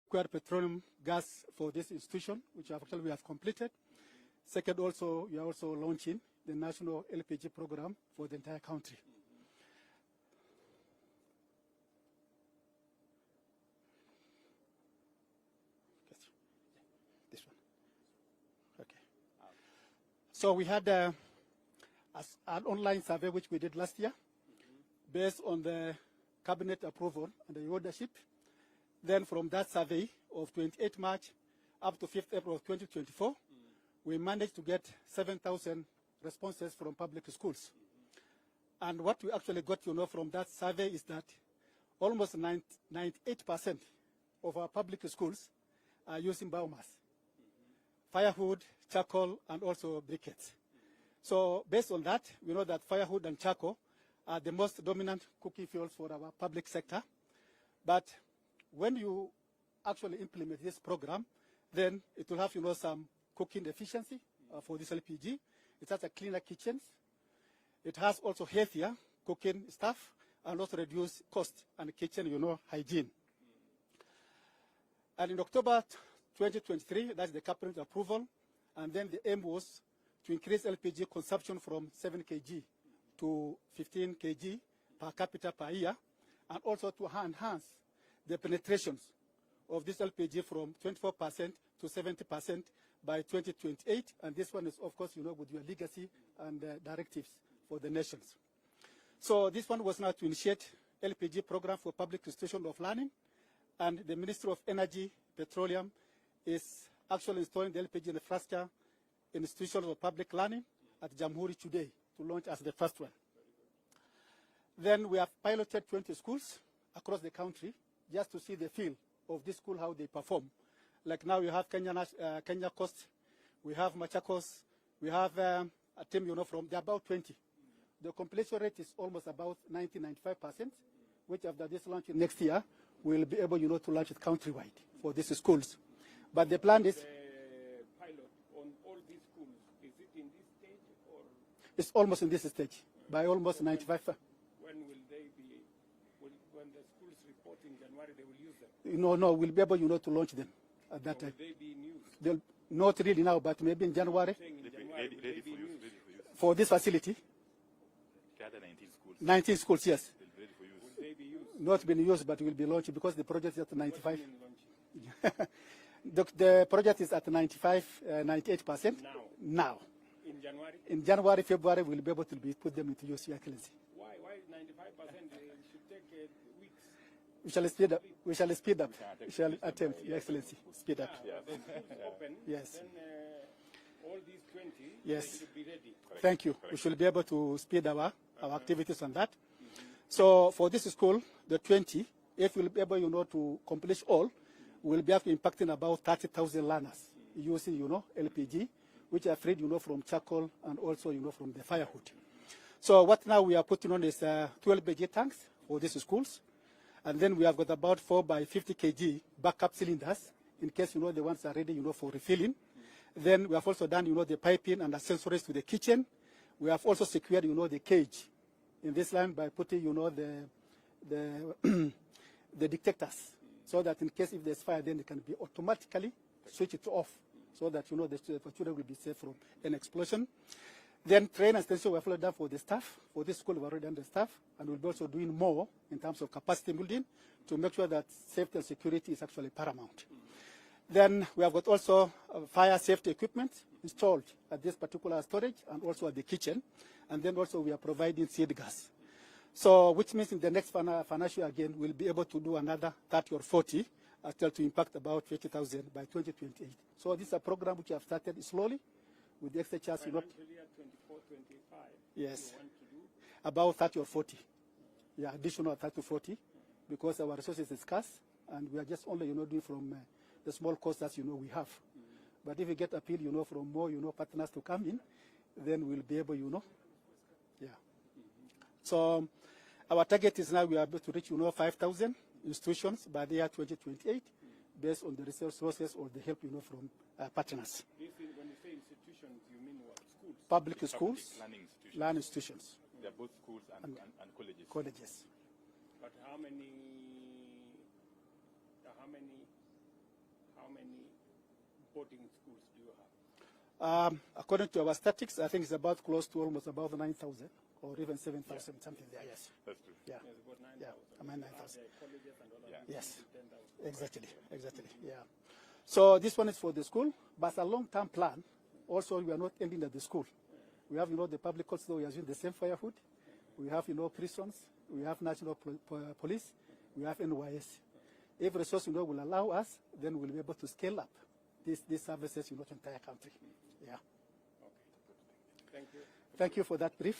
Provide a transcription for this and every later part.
liquid petroleum gas for this institution, which actually we have completed. Second, also, we are also launching the national LPG program for the entire country. This one. Okay. So we had an online survey which we did last year, based on the cabinet approval and the ordership. Then from that survey of 28 March up to 5th April of 2024, we managed to get 7,000 responses from public schools. And what we actually got to know from that survey is that almost 98% of our public schools are using biomass, firewood, charcoal, and also briquettes. So based on that, we know that firewood and charcoal are the most dominant cooking fuels for our public sector. But when you actually implement this program, then it will have, some cooking efficiency for this LPG. It has a cleaner kitchens. It has also healthier cooking stuff and also reduce cost and kitchen, hygiene. And in October 2023, that's the cabinet approval, and then the aim was to increase LPG consumption from 7 kg to 15 kg per capita per year, and also to enhance the penetrations of this LPG from 24% to 70% by 2028. And this one is, of course, with your legacy and directives for the nations. So this one was now to initiate LPG program for public institutions of learning. And the Ministry of Energy, Petroleum, is actually installing the LPG infrastructure in institutions of public learning at Jamhuri today to launch as the first one. Then we have piloted 20 schools across the country just to see the feel of this school, how they perform. Like now you have Kenya Coast, we have Machakos, we have a team, from the about 20. The completion rate is almost about 90–95%, which after this launch next year, we'll be able, to launch it countrywide for these schools. But the plan is... The pilot on all these schools, is it in this stage or...? It's almost in this stage, by almost 95%. When will they be, when the schools report in January, they will use them? No, we'll be able, to launch them at that time. Will they be in use? They'll, not really now, but maybe in January. Ready for use. For this facility? The other 19 schools. 19 schools, yes. Ready for use. Will they be used? Not been used, but will be launched because the project is at 95. The project is at 95, 98%. Now. In January? In January, February, we'll be able to put them into use, Your Excellency. Why 95%? It should take weeks. We shall speed up. We shall speed up. We shall attempt, Your Excellency. Speed up. When schools open, yes. then all these 20 yes. should be ready. Thank you. We should be able to speed our activities on that. So for this school, the 20, if we'll be able, to accomplish all, we'll be impacting about 30,000 learners using, LPG, which are freed, from charcoal and also, from the firewood. So what now we are putting on is 12 BG tanks for these schools. And then we have got about 4 by 50 kg backup cylinders in case, the ones are ready, for refilling. Then we have also done, the piping and accessories to the kitchen. We have also secured, the cage in this line by putting, the detectors, so that in case if there's fire, then it can be automatically switch it off, so that, the children will be safe from an explosion. Then train and extension we have already done for the staff. For this school, we've already done the staff, and we'll be also doing more in terms of capacity building to make sure that safety and security is actually paramount. Then we have got also fire safety equipment installed at this particular storage and also at the kitchen. And then also we are providing seed gas. So which means in the next financial year again, we'll be able to do another 30 or 40 until to impact about 50,000 by 2028. So this is a program which we have started slowly with the extra chance. Financial year 24, 25. Yes. You want to do? About 30 or 40. Yeah, additional 30 to 40 because our resources is scarce and we are just only, doing from the small costs that, we have. But if we get appeal, from more, partners to come in, then we'll be able, yeah. So our target is now we are able to reach, 5,000 institutions by the year 2028 based on the resources or the help, from partners. When you say institutions, you mean what? Schools? Public schools, learning institutions. They're both schools and colleges. Colleges. But how many self-reporting schools do you have? According to our statistics, I think it's about close to almost about 9,000 or even 7,000, something there. Yes. That's true. Yeah. There's about 9,000. Yeah. I mean 9,000. Colleges and all of Yeah. these, Yes. 10,000. Exactly. Exactly. Yeah. So this one is for the school, but as a long-term plan. Also, we are not ending at the school. We have, the public courts, though we are using the same firewood. We have, prisons. We have national police. We have NYS. If resource, will allow us, then we'll be able to scale up these services, to entire country. Yeah. Okay. Thank you. Thank you for that brief.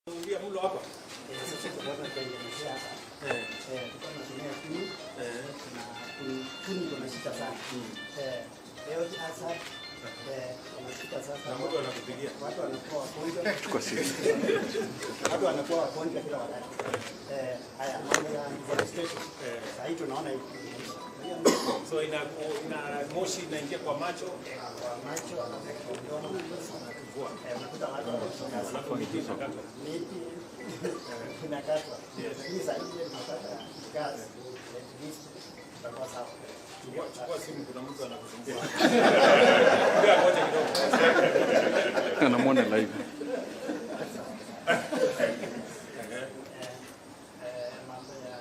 Ongea mlo hapa. Sisi tunatengenezea hapa. Tulikuwa tunatumia kuni tunashika sana. Leo sasa tunashika sasa. Na mtu anakupigia. Watu wanakuwa wagonjwa. Tuko sisi. Watu wanakuwa wagonjwa kila wakati. Haya mambo ya deforestation. Sasa hii tunaona hivi. So ina moshi inaingia kwa macho. Kwa macho anakuwa anakuvua. Unakuta watu wanakata miti inakatwa. Hii zaidi tunapata gas. At least tutakuwa sawa. Chukua simu, kuna mtu anakusumbua. Anamwona live. Mambo ya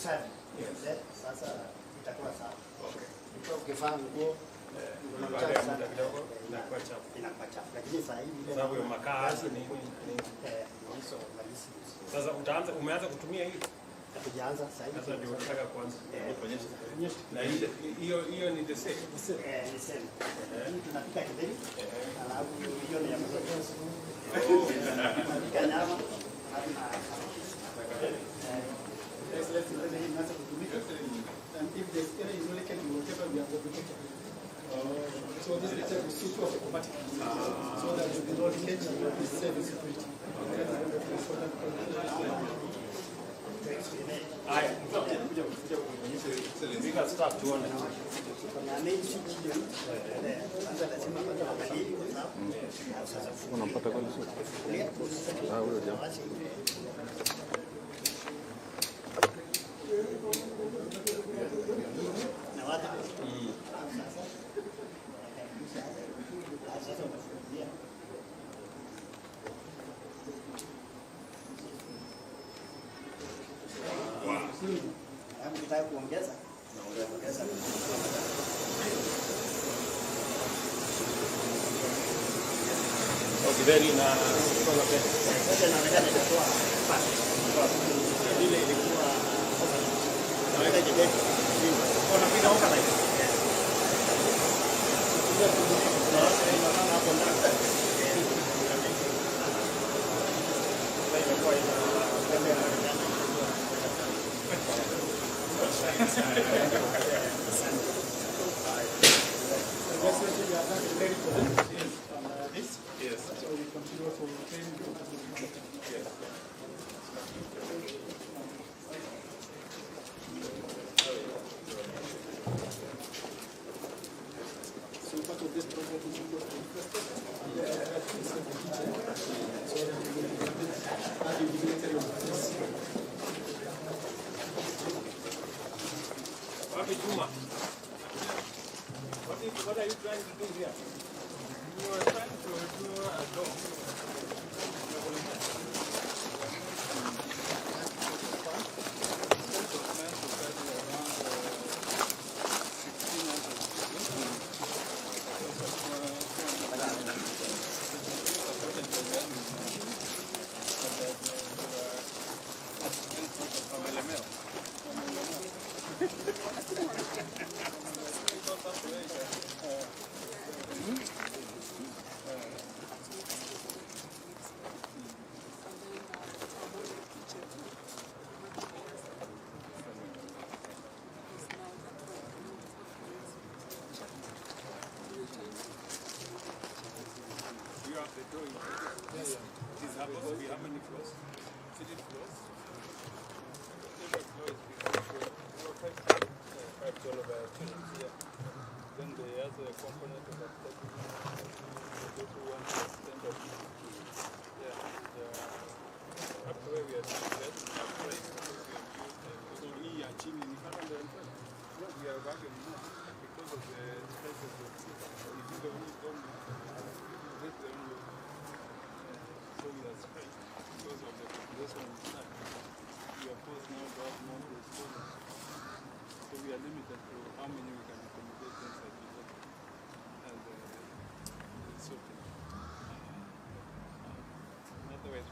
7. Sasa itakuwa sawa. Kwa ukivaa nguo baada ya muda kidogo inakuwa chafu. inakuwa chafu. Lakini sasa hivi ile Sababu ya makaa ni hizo malisi. sasa umeanza kutumia hii? Hatujaanza sasa hivi. Sasa ndio nataka kuanza. Na hiyo ni the same. Ni same. Hii tunapika kideri. Alafu hiyo ni ya mtoto. Tunapika nyama. And if there's any molecule in whatever we are fabricating. So this is a switch off automatically. So that the molecule will be safe and security. Unampata kweli sio? Huyo jamaa. Ukitaka kuongeza Kideri na kola pesa. sasa inaonekana itakuwa pasi. Ile ilikuwa naweka kideri. Unapiga oka na hiyo. Hapo ndani. Yes. So we continue to train. Yes. So part of this project is to go to the first step. So that we will have the military office. Wapi Juma? What are you trying to do here? We were trying to do a dome.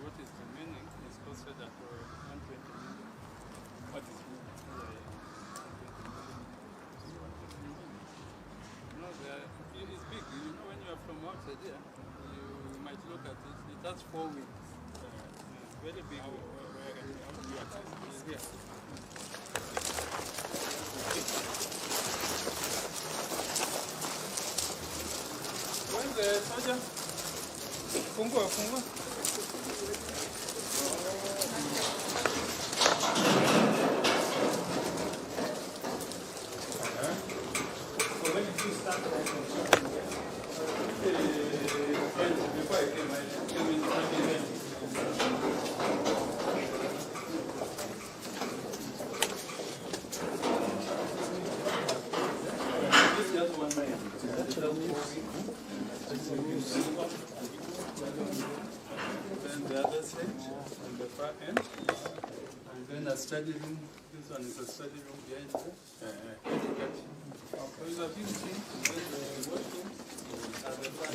What is remaining is considered at 120 million. What is no, it's big. You know, when you are from outside here, you might look at it. It has 4 wings. Very big. It's here. Where's the soldier? Fungua. Then the other side on the far end, and then then a study room. This one is a study room behind there. So it's a big thing. And then the washroom at the back.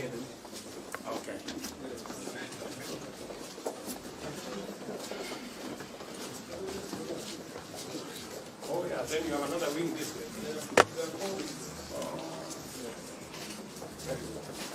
Okay. Oh yeah, then you have another wing this way. There are 4 wings. Very good.